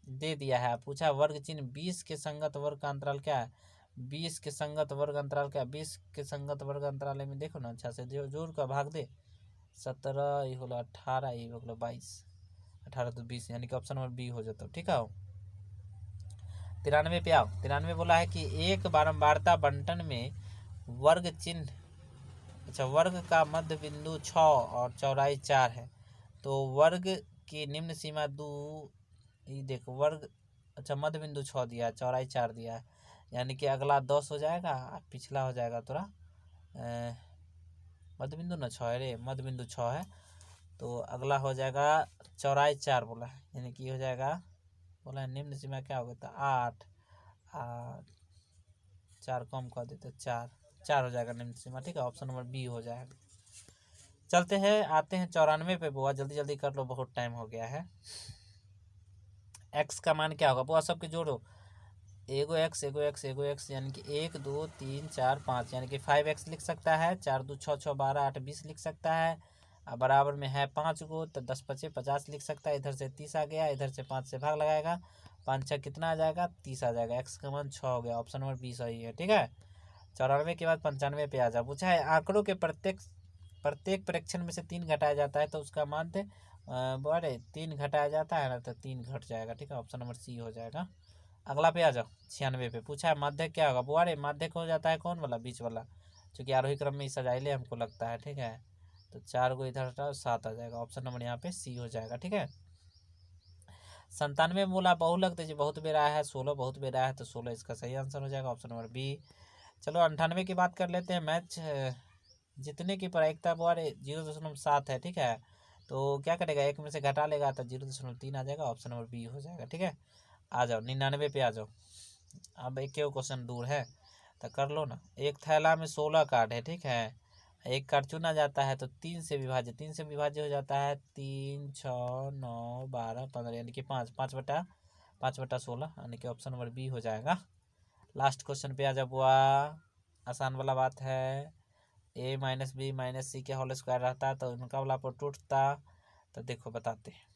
दे दिया है, पूछा वर्ग चिन्ह 20 के संगत वर्ग का अंतराल क्या है, 20 के संगत वर्ग अंतराल क्या है, 20 के संगत वर्ग अंतराल में देखो ना अच्छा से जोड़ का भाग दे, 17 ये होलो 18 ये होलो 22, 18 तो 20, यानी कि ऑप्शन नंबर बी हो जाता। ठीक है, 93 पे आओ। 93 बोला है कि एक बारंबारता बंटन में वर्ग चिन्ह, अच्छा वर्ग का मध्य बिंदु 6 और चौड़ाई 4 है, तो वर्ग की निम्न सीमा 2, ये देखो वर्ग, अच्छा मध्य बिंदु 6 दिया है, चौड़ाई 4 दिया है, यानी कि अगला 10 हो जाएगा, पिछला हो जाएगा थोड़ा मध्य बिंदु ना 6 है रे, मध्य बिंदु 6 है, तो अगला हो जाएगा चौड़ाई 4 बोला है, यानी कि हो जाएगा, बोला है निम्न सीमा क्या होगा तो 8 4 कम कर देते 4 हो जाएगा निम्न सीमा। ठीक है, ऑप्शन नंबर बी हो जाएगा। चलते हैं आते हैं 94 पे, बुआ जल्दी जल्दी कर लो बहुत टाइम हो गया है। एक्स का मान क्या होगा बुआ, सबके जोड़ो, एगो एक्स यानी कि 1 2 3 4 5, यानी कि 5x लिख सकता है, 4 2 6 6 12 8 20 लिख सकता है, और बराबर में है 5 गो तो 10 5 50 लिख सकता है, इधर से 30 आ गया, इधर से 5 से भाग लगाएगा, 5 6 कितना आ जाएगा 30 आ जाएगा, एक्स का मान 6 हो गया, ऑप्शन नंबर 20 सही है। ठीक है, 94 के बाद 95 पे आ जाओ। पूछा है आंकड़ों के प्रत्येक प्रेक्षण में से 3 घटाया जाता है तो उसका माध्य बड़े 3 घटाया जाता है ना तो 3 घट जाएगा। ठीक है, ऑप्शन नंबर सी हो जाएगा। अगला पे आ जाओ 96 पे। पूछा है माध्य क्या होगा बुआरे, माध्य हो जाता है कौन वाला, बीच वाला, क्योंकि आरोही क्रम में सजाइले हमको लगता है। ठीक है, तो 4 को इधर हटाओ 7 आ जाएगा, ऑप्शन नंबर यहाँ पे सी हो जाएगा। ठीक है, 97 बोला बहुलक तो बहुत बेर आया है, 16 बहुत बेर आया है, तो 16 इसका सही आंसर हो जाएगा, ऑप्शन नंबर बी। चलो 98 की बात कर लेते हैं, मैच जितने की प्रायिकता बुआरे 0.7 है। ठीक है, तो क्या करेगा एक में से घटा लेगा तो 0.3 आ जाएगा, ऑप्शन नंबर बी हो जाएगा। ठीक है, आ जाओ 99 पे आ जाओ, अब एक क्वेश्चन दूर है तो कर लो ना। एक थैला में 16 कार्ड है, ठीक है, एक कार्ड चुना जाता है तो 3 से विभाज्य हो जाता है, 3 6 9 12 15, यानी कि 5/16, यानी कि ऑप्शन नंबर बी हो जाएगा। लास्ट क्वेश्चन पे आ जाओ बुआ, आसान वाला बात है, a - b - c के होल स्क्वायर रहता है तो उनका वाला पर टूटता, तो देखो बताते हैं,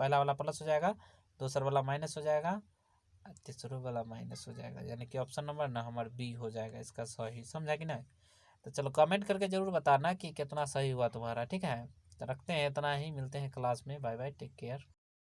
पहला वाला प्लस हो जाएगा, दूसरा वाला माइनस हो जाएगा, तीसरा वाला माइनस हो जाएगा, यानी कि ऑप्शन नंबर ना हमारा बी हो जाएगा इसका सही, समझा कि नहीं। तो चलो कमेंट करके जरूर बताना कि कितना सही हुआ तुम्हारा। ठीक है, तो रखते हैं इतना ही, मिलते हैं क्लास में, बाय बाय, टेक केयर।